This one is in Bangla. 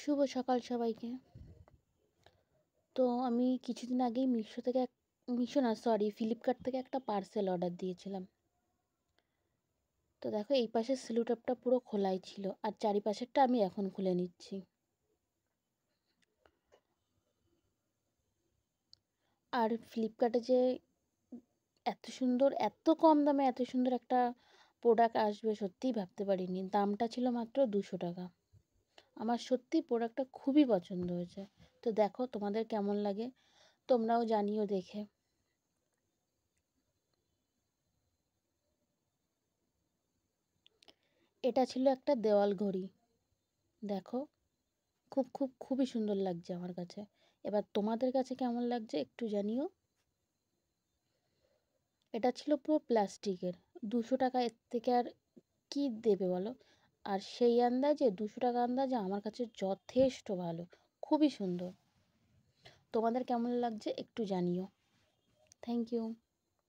শুভ সকাল সবাইকে। তো আমি কিছুদিন আগেই ফ্লিপকার্ট থেকে একটা পার্সেল অর্ডার দিয়েছিলাম। তো দেখো এই পাশের সেলোটেপটা পুরো খোলাই ছিল, আর চারিপাশেরটা আমি এখন খুলে নিচ্ছি। আর ফ্লিপকার্টে যে এত সুন্দর, এত কম দামে এত সুন্দর একটা প্রোডাক্ট আসবে সত্যিই ভাবতে পারিনি। দামটা ছিল মাত্র 200 টাকা। আমার সত্যি প্রোডাক্টটা খুবই পছন্দ হয়েছে। তো দেখো তোমাদের কেমন লাগে, তোমরাও জানিও দেখে। এটা ছিল একটা দেওয়াল ঘড়ি। দেখো খুবই সুন্দর লাগছে আমার কাছে। এবার তোমাদের কাছে কেমন লাগছে একটু জানিও। এটা ছিল পুরো প্লাস্টিকের। 200 টাকা এর থেকে আর কি দেবে বলো? আর সেই আন্দাজে 200 টাকা আন্দাজে আমার কাছে যথেষ্ট ভালো, খুবই সুন্দর। তোমাদের কেমন লাগছে একটু জানিও। Thank you.